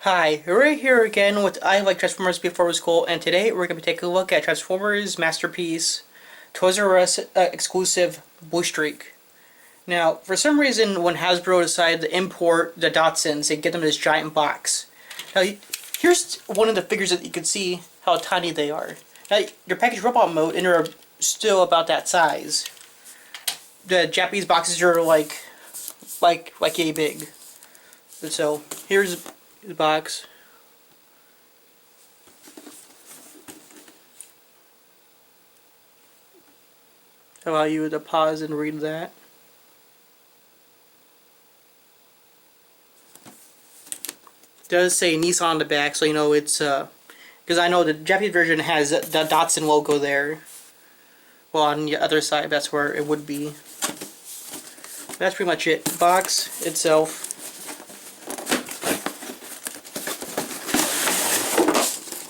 Hi, we're here again with I Like Transformers Before It Was Cool, and today we're going to be taking a look at Transformers Masterpiece Toys R Us exclusive BlueStreak. Now, for some reason, when Hasbro decided to import the Datsuns and get them in this giant box. Now, here's one of the figures that you can see how tiny they are. Now, they're packaged robot mode and they're still about that size. The Japanese boxes are like yay big. So, here's the box. Allow you to pause and read that. It does say Nissan on the back, so you know it's because I know the Japanese version has the Datsun logo there. Well, on the other side, that's where it would be. That's pretty much it. The box itself.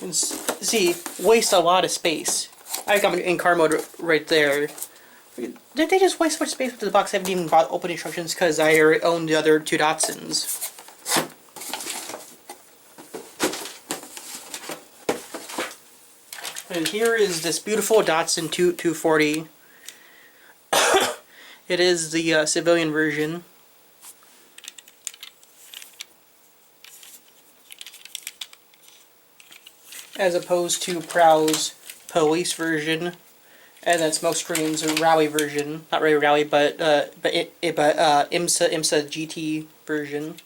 You can see, waste a lot of space. I got in car mode right there. Did they just waste so much space with the box? I haven't even bought open instructions because I already own the other two Datsuns. And here is this beautiful Datsun 240. It is the civilian version. As opposed to Prowl's police version, and then Smokescreen's rally version. Not really rally, but IMSA GT version.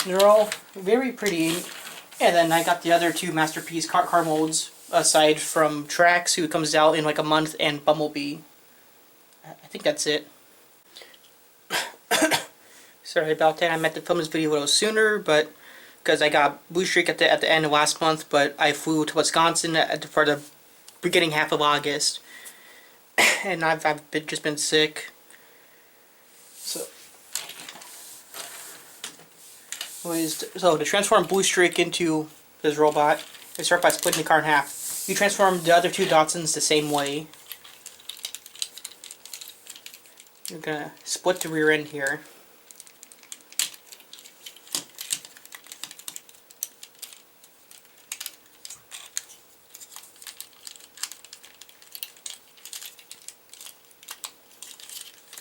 They're all very pretty. And then I got the other two Masterpiece car molds, aside from Trax, who comes out in like a month, and Bumblebee. I think that's it. Sorry about that. I meant to film this video a little sooner, but because I got BlueStreak at the end of last month, but I flew to Wisconsin for the beginning half of August, and I've just been sick. So to transform BlueStreak into this robot, you start by splitting the car in half. You transform the other two Datsuns the same way. You're gonna split the rear end here.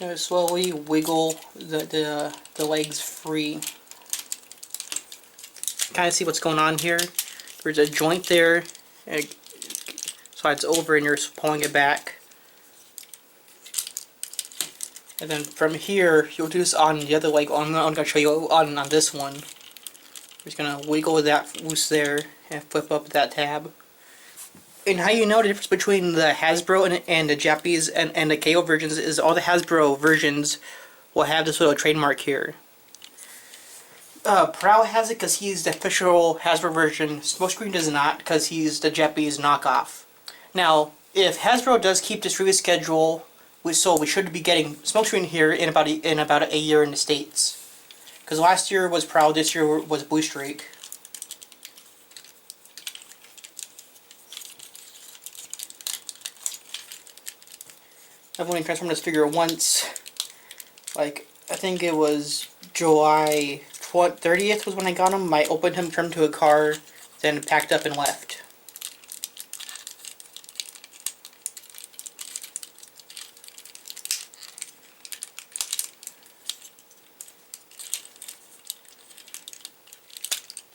Gonna slowly wiggle the legs free. Kind of see what's going on here. There's a joint there, so it's over and you're pulling it back. And then from here, you'll do this on the other leg. I'm going to show you on this one. You're just going to wiggle that loose there and flip up that tab. And how you know the difference between the Hasbro and the Japanese and the KO versions is all the Hasbro versions will have this little trademark here. Prowl has it because he's the official Hasbro version. Smokescreen does not because he's the Japanese knockoff. Now, if Hasbro does keep this release schedule, so we should be getting Smokescreen here in about a year in the States. Because last year was Prowl, this year was BlueStreak. I've only transformed this figure once. Like, I think it was July 30th was when I got him. I opened him, turned him to a car, then packed up and left.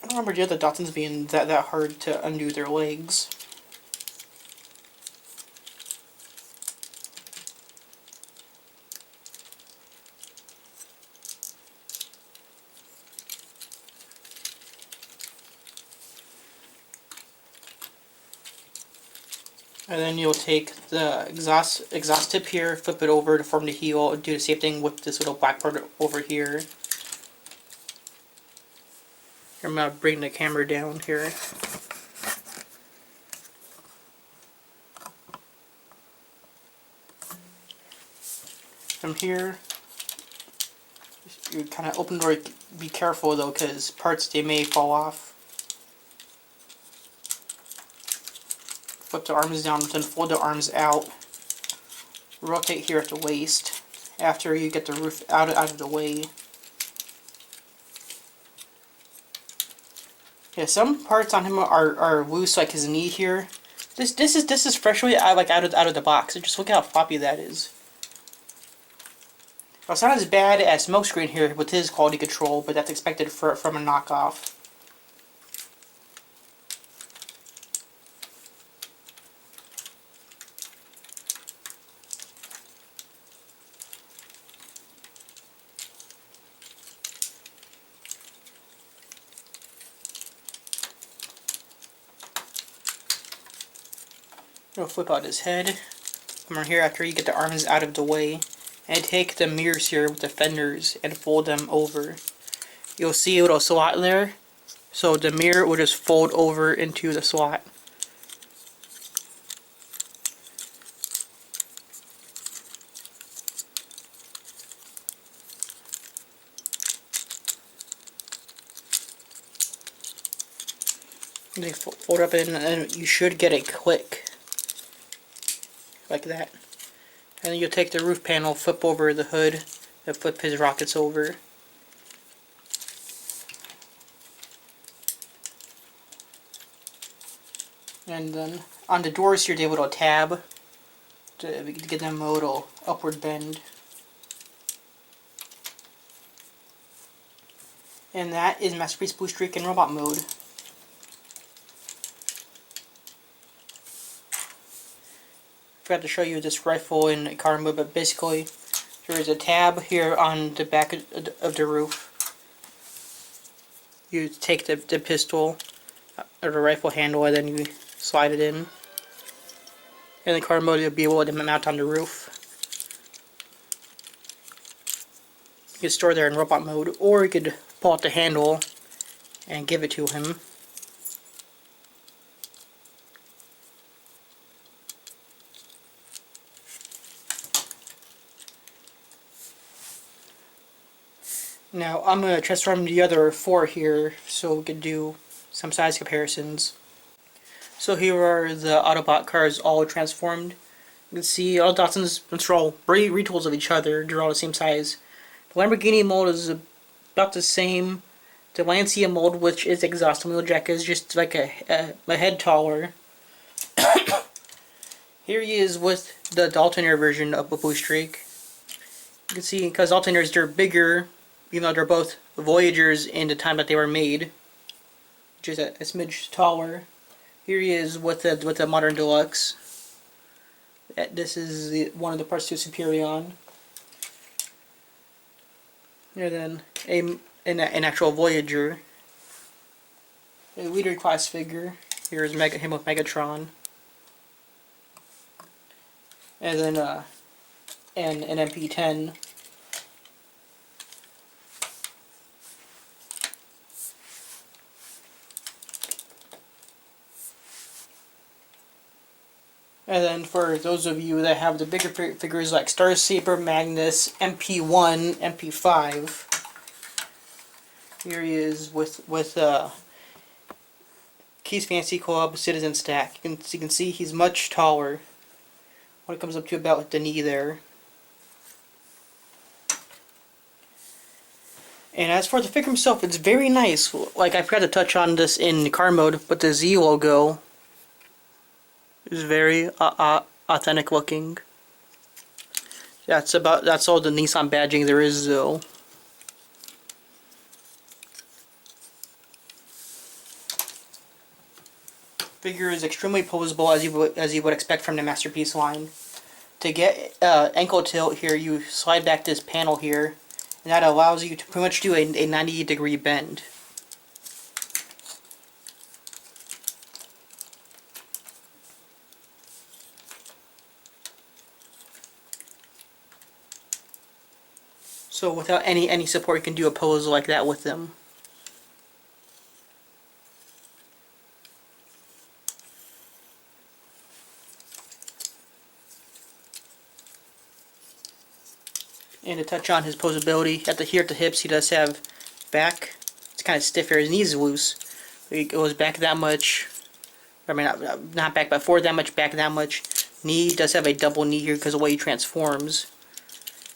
I don't remember the other Datsuns being that hard to undo their legs. And then you'll take the exhaust tip here, flip it over to form the heel, and do the same thing with this little black part over here. I'm going to bring the camera down here. From here, you kind of open the door. Be careful though, because parts, they may fall off. Flip the arms down, then fold the arms out. Rotate here at the waist. After you get the roof out of the way. Yeah, some parts on him are loose, like his knee here. This is freshly out of the box. Just look how floppy that is. Well, it's not as bad as Smokescreen here with his quality control, but that's expected from a knockoff. We'll flip out his head. Come on here after you get the arms out of the way. And take the mirrors here with the fenders and fold them over. You'll see a little slot there. So the mirror will just fold over into the slot. They fold up in, and you should get a click. Like that. And then you'll take the roof panel, flip over the hood, and flip his rockets over. And then on the doors here, they have a little tab to get them a little upward bend. And that is Masterpiece BlueStreak in robot mode. Forgot to show you this rifle in car mode, but basically there is a tab here on the back of the roof. You take the pistol or the rifle handle and then you slide it in. In the car mode, you'll be able to mount on the roof. You can store there in robot mode, or you could pull out the handle and give it to him. Now I'm going to transform the other 4 here so we can do some size comparisons. So here are the Autobot cars all transformed. You can see all Datsuns are all retools of each other. They're all the same size. The Lamborghini mold is about the same. The Lancia mold, which is exhaust wheeljack, is just like a head taller. Here he is with the alternator version of BlueStreak. You can see because alternators, they're bigger, even though they're both Voyagers in the time that they were made, which is a smidge taller. Here he is with the modern deluxe. This is one of the parts to Superion. And then an actual Voyager, a leader class figure. Here's him with Megatron, and then an MP10. And then for those of you that have the bigger figures like Star Saber, Magnus, MP1, MP5, here he is with Keys Fantasy Club, Citizen Stack. You can see he's much taller when it comes up to about the knee there. And as for the figure himself, it's very nice. Like, I forgot to touch on this in car mode, but the Z logo is very authentic looking. That's all the Nissan badging there is, though. Figure is extremely posable, as you would expect from the Masterpiece line. To get ankle tilt here, you slide back this panel here, and that allows you to pretty much do a 90-degree bend. So without any support, you can do a pose like that with them. And to touch on his posability, here at the hips, he does have back. It's kind of stiff here. His knees are loose. He goes back that much. I mean, not back, but forward that much, back that much. Knee does have a double knee here because of the way he transforms.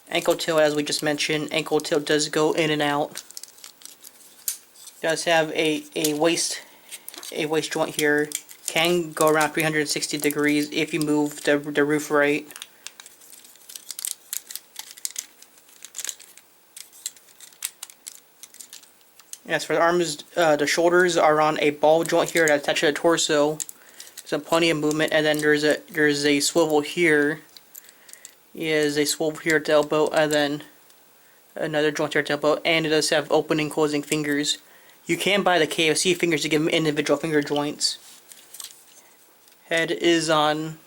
Ankle tilt, as we just mentioned, ankle tilt does go in and out. Does have a waist a waist joint here. Can go around 360 degrees if you move the roof right. As for the arms, the shoulders are on a ball joint here that's attached to the torso. There's plenty of movement, and then there's a swivel here. Is a swivel here at the elbow, and then another joint here at the elbow, and it does have opening, closing fingers. You can buy the KFC fingers to give them individual finger joints. Head is on.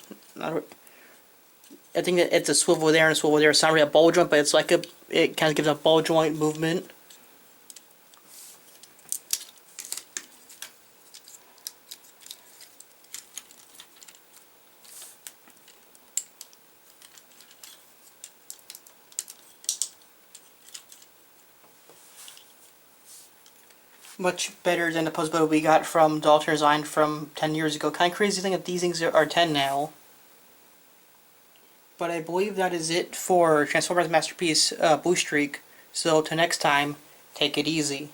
I think that it's a swivel there and a swivel there. It's not really a ball joint, but it's like it kind of gives a ball joint movement. Much better than the post build we got from the alternate design from 10 years ago. Kind of crazy thing that these things are 10 now. But I believe that is it for Transformers Masterpiece BlueStreak. So till next time, take it easy.